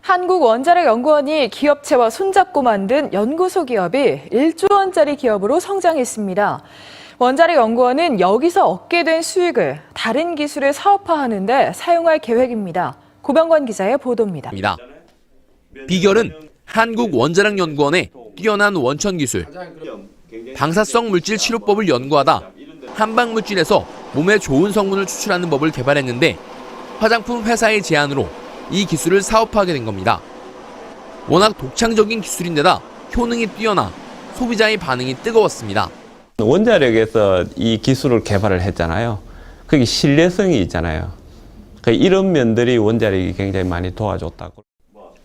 한국원자력연구원이 기업체와 손잡고 만든 연구소 기업이 1조 원짜리 기업으로 성장했습니다. 원자력연구원은 여기서 얻게 된 수익을 다른 기술을 사업화하는 데 사용할 계획입니다. 고병관 기자의 보도입니다. 비결은 한국원자력연구원의 뛰어난 원천 기술. 방사성 물질 치료법을 연구하다 한방물질에서 몸에 좋은 성분을 추출하는 법을 개발했는데 화장품 회사의 제안으로 이 기술을 사업화하게 된 겁니다. 워낙 독창적인 기술인데다 효능이 뛰어나 소비자의 반응이 뜨거웠습니다. 원자력에서 이 기술을 개발을 했잖아요. 그게 신뢰성이 있잖아요. 이런 면들이 원자력이 굉장히 많이 도와줬다고.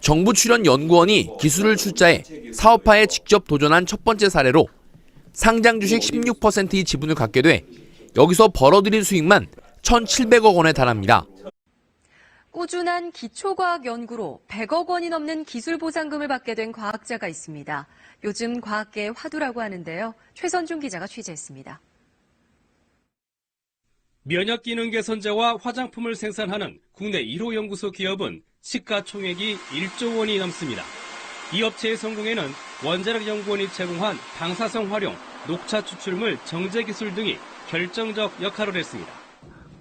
정부 출연 연구원이 기술을 출자해 사업화에 직접 도전한 첫 번째 사례로 상장 주식 16%의 지분을 갖게 돼 여기서 벌어들인 수익만 1,700억 원에 달합니다. 꾸준한 기초과학 연구로 100억 원이 넘는 기술 보상금을 받게 된 과학자가 있습니다. 요즘 과학계의 화두라고 하는데요. 최선중 기자가 취재했습니다. 면역 기능 개선제와 화장품을 생산하는 국내 1호 연구소 기업은 시가총액이 1조 원이 넘습니다. 이 업체의 성공에는 원자력연구원이 제공한 방사성 활용, 녹차 추출물 정제 기술 등이 결정적 역할을 했습니다.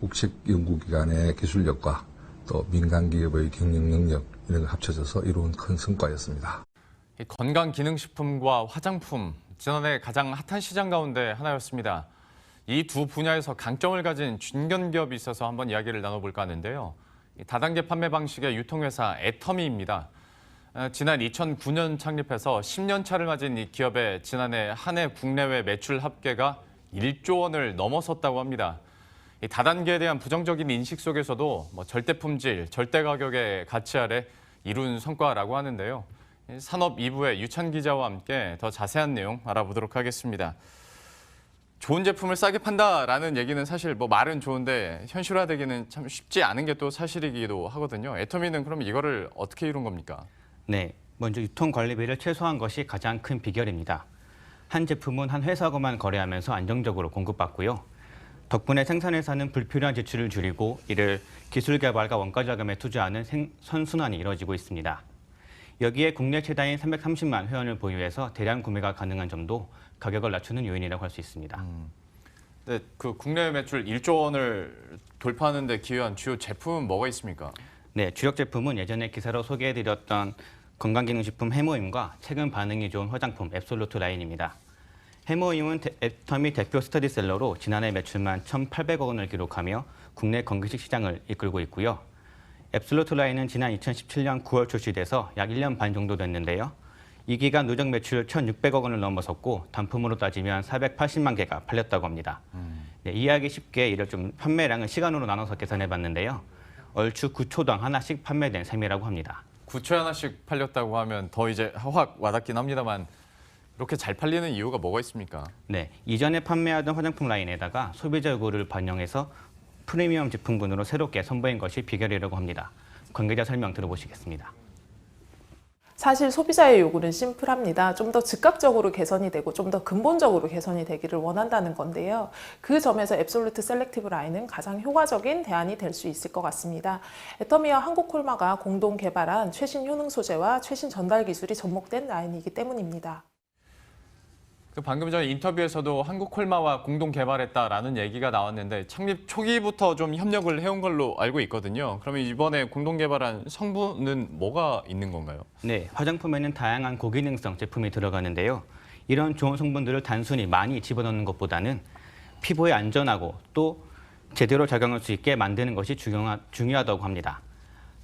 국책 연구기관의 기술력과 또 민간 기업의 경영 능력 이런 걸 합쳐져서 이룬 큰 성과였습니다. 건강기능식품과 화장품, 지난해 가장 핫한 시장 가운데 하나였습니다. 이 두 분야에서 강점을 가진 중견기업이 있어서 한번 이야기를 나눠볼까 하는데요. 다단계 판매 방식의 유통회사 애터미입니다. 지난 2009년 창립해서 10년 차를 맞은 이 기업의 지난해 한 해 국내외 매출 합계가 1조 원을 넘어섰다고 합니다. 이 다단계에 대한 부정적인 인식 속에서도 절대 품질, 절대 가격의 가치 아래 이룬 성과라고 하는데요. 산업 2부의 유찬 기자와 함께 더 자세한 내용 알아보도록 하겠습니다. 좋은 제품을 싸게 판다라는 얘기는 사실 말은 좋은데 현실화되기는 참 쉽지 않은 게 또 사실이기도 하거든요. 애터미는 그럼 이거를 어떻게 이룬 겁니까? 네, 먼저 유통 관리비를 최소화한 것이 가장 큰 비결입니다. 한 제품은 한 회사하고만 거래하면서 안정적으로 공급받고요. 덕분에 생산회사는 불필요한 지출을 줄이고 이를 기술 개발과 원가 자금에 투자하는 선순환이 이뤄지고 있습니다. 여기에 국내 최다인 330만 회원을 보유해서 대량 구매가 가능한 점도 가격을 낮추는 요인이라고 할 수 있습니다. 네, 그 국내 매출 1조 원을 돌파하는 데 기여한 주요 제품은 뭐가 있습니까? 네, 주력 제품은 예전에 기사로 소개해드렸던 건강기능식품 해모임과 최근 반응이 좋은 화장품 앱솔루트 라인입니다. 해모임은 애터미 대표 스터디셀러로 지난해 매출만 1,800억 원을 기록하며 국내 건기식 시장을 이끌고 있고요. 앱솔루트 라인은 지난 2017년 9월 출시돼서 약 1년 반 정도 됐는데요. 이 기간 누적 매출 1,600억 원을 넘어섰고 단품으로 따지면 480만 개가 팔렸다고 합니다. 네, 이해하기 쉽게 이를 좀 판매량을 시간으로 나눠서 계산해봤는데요. 얼추 9초당 하나씩 판매된 셈이라고 합니다. 9초에 하나씩 팔렸다고 하면 더 이제 확 와닿긴 합니다만 이렇게 잘 팔리는 이유가 뭐가 있습니까? 네, 이전에 판매하던 화장품 라인에다가 소비자 요구를 반영해서 프리미엄 제품군으로 새롭게 선보인 것이 비결이라고 합니다. 관계자 설명 들어보시겠습니다. 사실 소비자의 요구는 심플합니다. 좀 더 즉각적으로 개선이 되고 좀 더 근본적으로 개선이 되기를 원한다는 건데요. 그 점에서 앱솔루트 셀렉티브 라인은 가장 효과적인 대안이 될 수 있을 것 같습니다. 애터미와 한국콜마가 공동 개발한 최신 효능 소재와 최신 전달 기술이 접목된 라인이기 때문입니다. 방금 전 인터뷰에서도 한국콜마와 공동 개발했다라는 얘기가 나왔는데 창립 초기부터 좀 협력을 해온 걸로 알고 있거든요. 그러면 이번에 공동 개발한 성분은 뭐가 있는 건가요? 네, 화장품에는 다양한 고기능성 제품이 들어가는데요. 이런 좋은 성분들을 단순히 많이 집어넣는 것보다는 피부에 안전하고 또 제대로 작용할 수 있게 만드는 것이 중요하다고 합니다.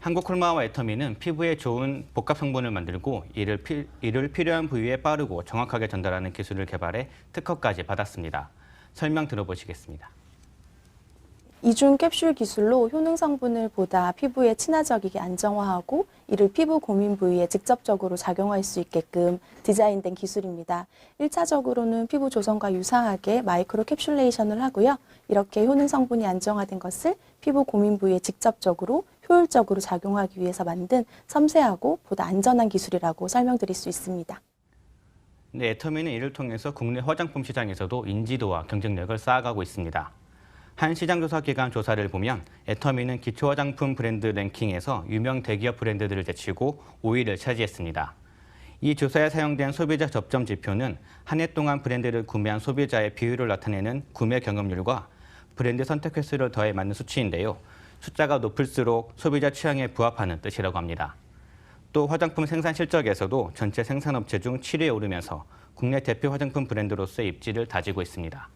한국콜마와 애터미는 피부에 좋은 복합 성분을 만들고 이를 필요한 부위에 빠르고 정확하게 전달하는 기술을 개발해 특허까지 받았습니다. 설명 들어보시겠습니다. 이중 캡슐 기술로 효능 성분을 보다 피부에 친화적이게 안정화하고 이를 피부 고민 부위에 직접적으로 작용할 수 있게끔 디자인된 기술입니다. 1차적으로는 피부 조성과 유사하게 마이크로 캡슐레이션을 하고요. 이렇게 효능 성분이 안정화된 것을 피부 고민 부위에 직접적으로 효율적으로 작용하기 위해서 만든 섬세하고 보다 안전한 기술이라고 설명드릴 수 있습니다. 네, 애터미는 이를 통해서 국내 화장품 시장에서도 인지도와 경쟁력을 쌓아가고 있습니다. 한 시장조사기관 조사를 보면 애터미는 기초 화장품 브랜드 랭킹에서 유명 대기업 브랜드들을 제치고 5위를 차지했습니다. 이 조사에 사용된 소비자 접점 지표는 한 해 동안 브랜드를 구매한 소비자의 비율을 나타내는 구매 경험률과 브랜드 선택 횟수를 더해 맞는 수치인데요. 숫자가 높을수록 소비자 취향에 부합하는 뜻이라고 합니다. 또 화장품 생산 실적에서도 전체 생산업체 중 7위에 오르면서 국내 대표 화장품 브랜드로서의 입지를 다지고 있습니다.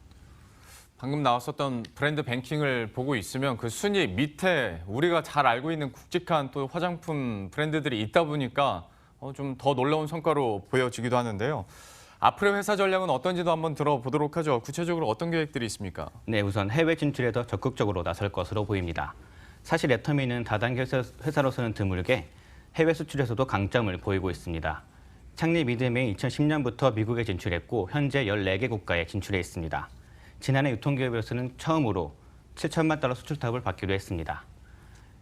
방금 나왔었던 브랜드 뱅킹을 보고 있으면 그 순위 밑에 우리가 잘 알고 있는 굵직한 또 화장품 브랜드들이 있다 보니까 좀 더 놀라운 성과로 보여지기도 하는데요. 앞으로의 회사 전략은 어떤지도 한번 들어보도록 하죠. 구체적으로 어떤 계획들이 있습니까? 네, 우선 해외 진출에 더 적극적으로 나설 것으로 보입니다. 사실 애터미는 다단계 회사로서는 드물게 해외 수출에서도 강점을 보이고 있습니다. 창립 이듬해 2010년부터 미국에 진출했고 현재 14개 국가에 진출해 있습니다. 지난해 유통기업으로서는 처음으로 7천만 달러 수출탑을 받기도 했습니다.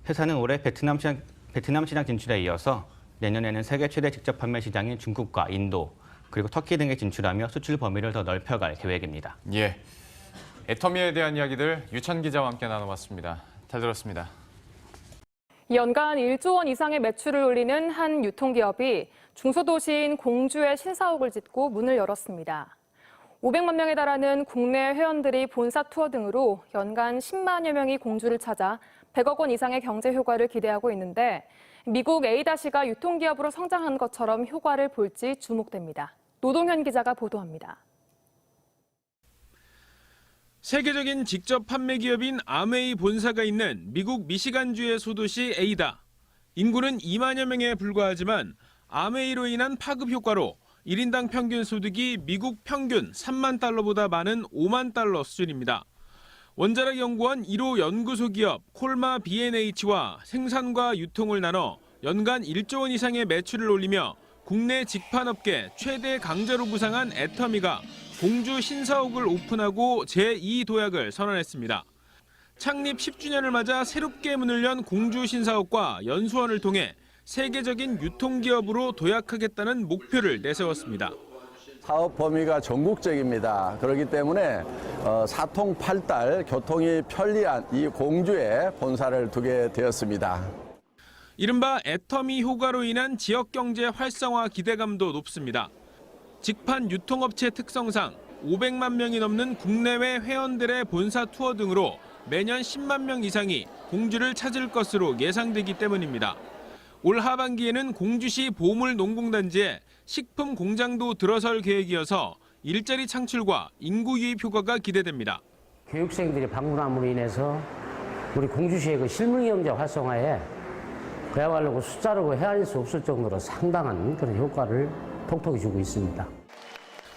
회사는 올해 베트남 시장 진출에 이어서 내년에는 세계 최대 직접 판매 시장인 중국과 인도, 그리고 터키 등에 진출하며 수출 범위를 더 넓혀갈 계획입니다. 예, 애터미에 대한 이야기들 유찬 기자와 함께 나눠봤습니다. 잘 들었습니다. 연간 1조 원 이상의 매출을 올리는 한 유통기업이 중소도시인 공주에 신사옥을 짓고 문을 열었습니다. 500만 명에 달하는 국내 회원들이 본사 투어 등으로 연간 10만여 명이 공주를 찾아 100억 원 이상의 경제 효과를 기대하고 있는데 미국 A다시가 유통기업으로 성장한 것처럼 효과를 볼지 주목됩니다. 노동현 기자가 보도합니다. 세계적인 직접 판매 기업인 아메이 본사가 있는 미국 미시간주의 소도시 A다. 인구는 2만여 명에 불과하지만 아메이로 인한 파급 효과로 1인당 평균 소득이 미국 평균 3만 달러보다 많은 5만 달러 수준입니다. 원자력 연구원 1호 연구소 기업 콜마 B&H와 생산과 유통을 나눠 연간 1조 원 이상의 매출을 올리며 국내 직판업계 최대 강자로 부상한 애터미가 공주 신사옥을 오픈하고 제2도약을 선언했습니다. 창립 10주년을 맞아 새롭게 문을 연 공주 신사옥과 연수원을 통해 세계적인 유통기업으로 도약하겠다는 목표를 내세웠습니다. 사업 범위가 전국적입니다. 그렇기 때문에 사통팔달 교통이 편리한 이 공주에 본사를 두게 되었습니다. 이른바 애터미 효과로 인한 지역경제 활성화 기대감도 높습니다. 직판 유통업체 특성상 500만 명이 넘는 국내외 회원들의 본사 투어 등으로 매년 10만 명 이상이 공주를 찾을 것으로 예상되기 때문입니다. 올 하반기에는 공주시 보물농공단지에 식품 공장도 들어설 계획이어서 일자리 창출과 인구 유입 효과가 기대됩니다. 교육생들이 방문함으로 인해서 우리 공주시의 그 실물 경제 활성화에 그야말로 숫자로 헤아릴 수 없을 정도로 상당한 그런 효과를 톡톡히 주고 있습니다.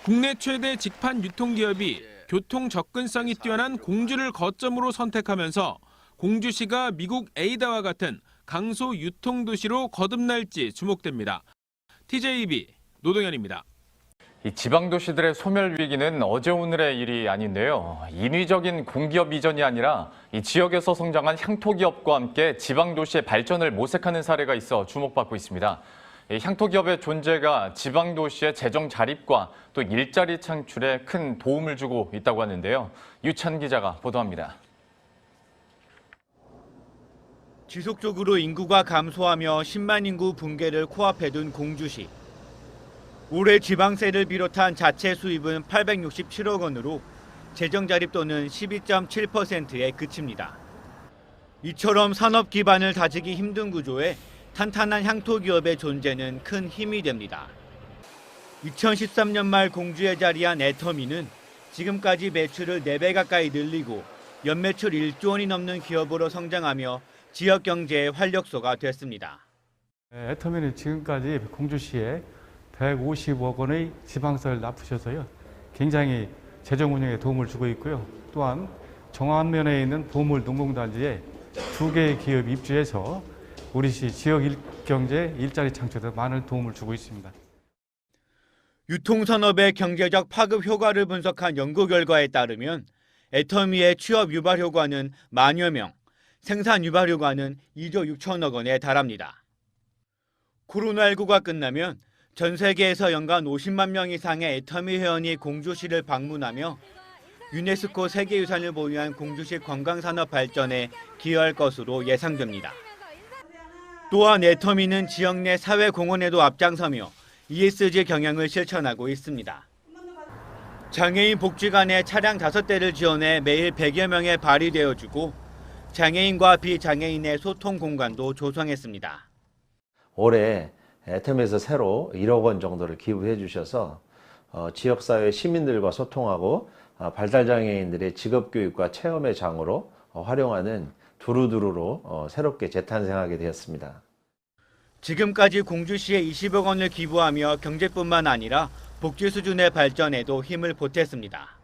국내 최대 직판 유통기업이 교통 접근성이 뛰어난 공주를 거점으로 선택하면서 공주시가 미국 A다와 같은 강소 유통도시로 거듭날지 주목됩니다. TJB 노동현입니다. 이 지방도시들의 소멸 위기는 어제 오늘의 일이 아닌데요. 인위적인 공기업 이전이 아니라 이 지역에서 성장한 향토기업과 함께 지방도시의 발전을 모색하는 사례가 있어 주목받고 있습니다. 이 향토기업의 존재가 지방도시의 재정 자립과 또 일자리 창출에 큰 도움을 주고 있다고 하는데요. 유찬 기자가 보도합니다. 지속적으로 인구가 감소하며 10만 인구 붕괴를 코앞에 둔 공주시. 올해 지방세를 비롯한 자체 수입은 867억 원으로 재정 자립도는 12.7%에 그칩니다. 이처럼 산업 기반을 다지기 힘든 구조에 탄탄한 향토기업의 존재는 큰 힘이 됩니다. 2013년 말 공주에 자리한 애터미는 지금까지 매출을 4배 가까이 늘리고 연매출 1조 원이 넘는 기업으로 성장하며 지역 경제의 활력소가 됐습니다. 애터미는 지금까지 공주시에 150억 원의 지방세를 납부셔서요. 굉장히 재정 운영에 도움을 주고 있고요. 또한 정안면에 있는 보물농공단지에 2개의 기업이 입주해서 우리 시 지역 경제 일자리 창출에 많은 도움을 주고 있습니다. 유통산업의 경제적 파급 효과를 분석한 연구 결과에 따르면 애터미의 취업 유발 효과는 만여 명, 생산 유발 효과는 2조 6천억 원에 달합니다. 코로나19가 끝나면 전 세계에서 연간 50만 명 이상의 애터미 회원이 공주시를 방문하며 유네스코 세계유산을 보유한 공주시 관광산업 발전에 기여할 것으로 예상됩니다. 또한 애터미는 지역 내 사회공헌에도 앞장서며 ESG 경영을 실천하고 있습니다. 장애인 복지관에 차량 5대를 지원해 매일 100여 명의 발이 되어주고 장애인과 비장애인의 소통 공간도 조성했습니다. 올해 애터미에서 새로 1억 원 정도를 기부해 주셔서 지역사회 시민들과 소통하고 발달장애인들의 직업교육과 체험의 장으로 활용하는 두루두루로 새롭게 재탄생하게 되었습니다. 지금까지 공주시에 20억 원을 기부하며 경제뿐만 아니라 복지 수준의 발전에도 힘을 보탰습니다.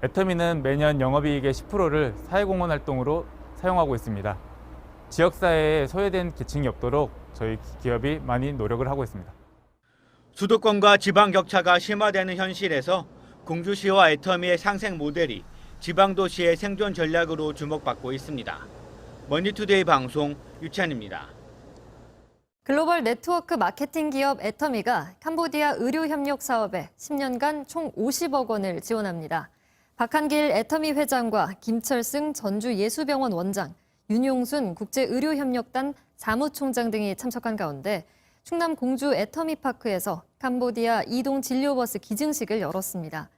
애터미는 매년 영업이익의 10%를 사회공헌 활동으로 사용하고 있습니다. 지역사회에 소외된 계층이 없도록 저희 기업이 많이 노력을 하고 있습니다. 수도권과 지방 격차가 심화되는 현실에서 공주시와 애터미의 상생 모델이 지방도시의 생존 전략으로 주목받고 있습니다. 머니투데이 방송 유찬입니다. 글로벌 네트워크 마케팅 기업 애터미가 캄보디아 의료 협력 사업에 10년간 총 50억 원을 지원합니다. 박한길 애터미 회장과 김철승 전주예수병원 원장, 윤용순 국제의료협력단 사무총장 등이 참석한 가운데 충남 공주 애터미파크에서 캄보디아 이동 진료버스 기증식을 열었습니다.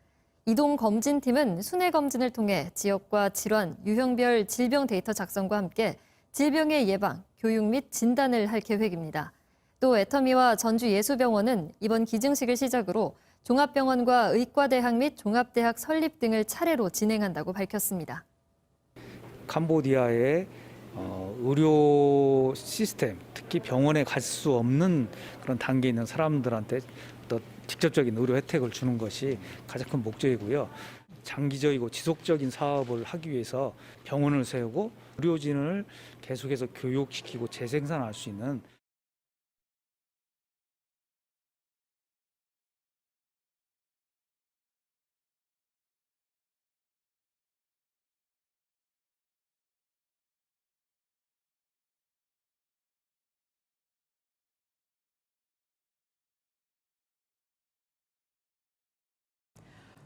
이동 검진팀은 순회 검진을 통해 지역과 질환, 유형별 질병 데이터 작성과 함께 질병의 예방, 교육 및 진단을 할 계획입니다. 또 애터미와 전주예수병원은 이번 기증식을 시작으로 종합병원과 의과대학 및 종합대학 설립 등을 차례로 진행한다고 밝혔습니다. 캄보디아의 의료 시스템, 특히 병원에 갈 수 없는 그런 단계에 있는 사람들한테 또 직접적인 의료 혜택을 주는 것이 가장 큰 목적이고요. 장기적이고 지속적인 사업을 하기 위해서 병원을 세우고 의료진을 계속해서 교육시키고 재생산할 수 있는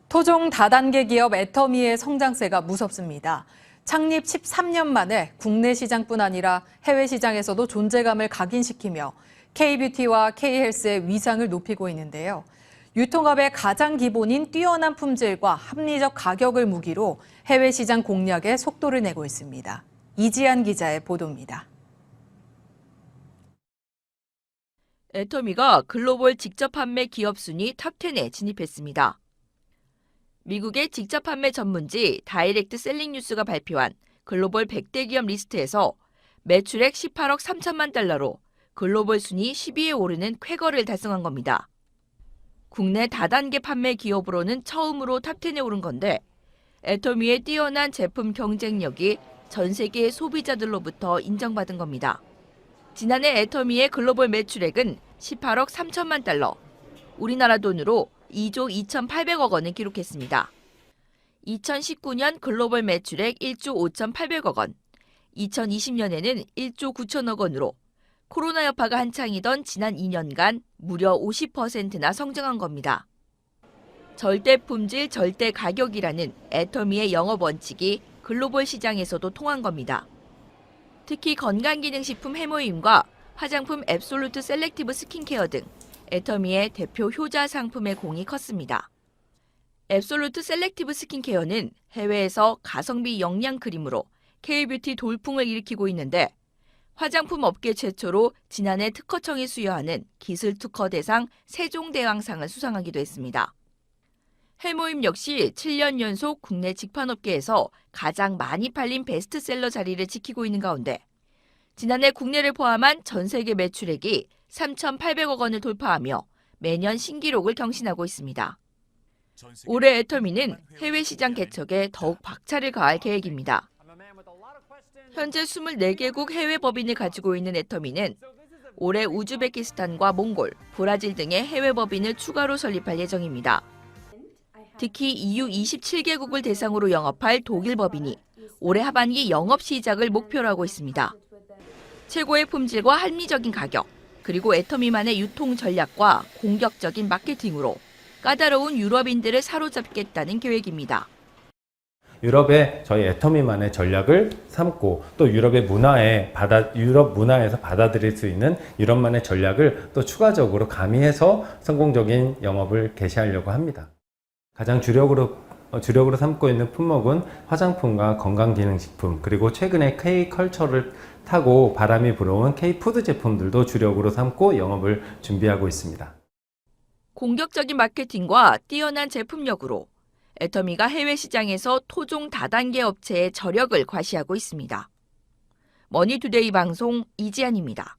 토종 다단계 기업 애터미의 성장세가 무섭습니다. 창립 13년 만에 국내 시장뿐 아니라 해외 시장에서도 존재감을 각인시키며 K-뷰티와 K-헬스의 위상을 높이고 있는데요. 유통업의 가장 기본인 뛰어난 품질과 합리적 가격을 무기로 해외 시장 공략에 속도를 내고 있습니다. 이지한 기자의 보도입니다. 애터미가 글로벌 직접 판매 기업 순위 탑10에 진입했습니다. 미국의 직접 판매 전문지 다이렉트 셀링 뉴스가 발표한 글로벌 100대 기업 리스트에서 매출액 18억 3천만 달러로 글로벌 순위 10위에 오르는 쾌거를 달성한 겁니다. 국내 다단계 판매 기업으로는 처음으로 탑10에 오른 건데 애터미의 뛰어난 제품 경쟁력이 전 세계 소비자들로부터 인정받은 겁니다. 지난해 애터미의 글로벌 매출액은 18억 3천만 달러, 우리나라 돈으로 2조 2,800억 원을 기록했습니다. 2019년 글로벌 매출액 1조 5,800억 원, 2020년에는 1조 9천억 원으로 코로나 여파가 한창이던 지난 2년간 무려 50%나 성장한 겁니다. 절대 품질, 절대 가격이라는 애터미의 영업 원칙이 글로벌 시장에서도 통한 겁니다. 특히 건강기능식품 해모임과 화장품 앱솔루트 셀렉티브 스킨케어 등 애터미의 대표 효자 상품의 공이 컸습니다. 앱솔루트 셀렉티브 스킨케어는 해외에서 가성비 영양 크림으로 K-뷰티 돌풍을 일으키고 있는데 화장품 업계 최초로 지난해 특허청이 수여하는 기술 특허 대상 세종대왕상을 수상하기도 했습니다. 해모임 역시 7년 연속 국내 직판업계에서 가장 많이 팔린 베스트셀러 자리를 지키고 있는 가운데 지난해 국내를 포함한 전 세계 매출액이 3,800억 원을 돌파하며 매년 신기록을 경신하고 있습니다. 올해 애터미는 해외 시장 개척에 더욱 박차를 가할 계획입니다. 현재 24개국 해외 법인을 가지고 있는 애터미는 올해 우즈베키스탄과 몽골, 브라질 등의 해외 법인을 추가로 설립할 예정입니다. 특히 EU 27개국을 대상으로 영업할 독일 법인이 올해 하반기 영업 시작을 목표로 하고 있습니다. 최고의 품질과 합리적인 가격, 그리고 애터미만의 유통 전략과 공격적인 마케팅으로 까다로운 유럽인들을 사로잡겠다는 계획입니다. 유럽의 저희 애터미만의 전략을 삼고 또 유럽 문화에서 받아들일 수 있는 유럽만의 전략을 또 추가적으로 가미해서 성공적인 영업을 개시하려고 합니다. 가장 주력으로 삼고 있는 품목은 화장품과 건강기능식품, 그리고 최근에 K컬처를 타고 바람이 불어온 K푸드 제품들도 주력으로 삼고 영업을 준비하고 있습니다. 공격적인 마케팅과 뛰어난 제품력으로 애터미가 해외 시장에서 토종 다단계 업체의 저력을 과시하고 있습니다. 머니투데이 방송 이지안입니다.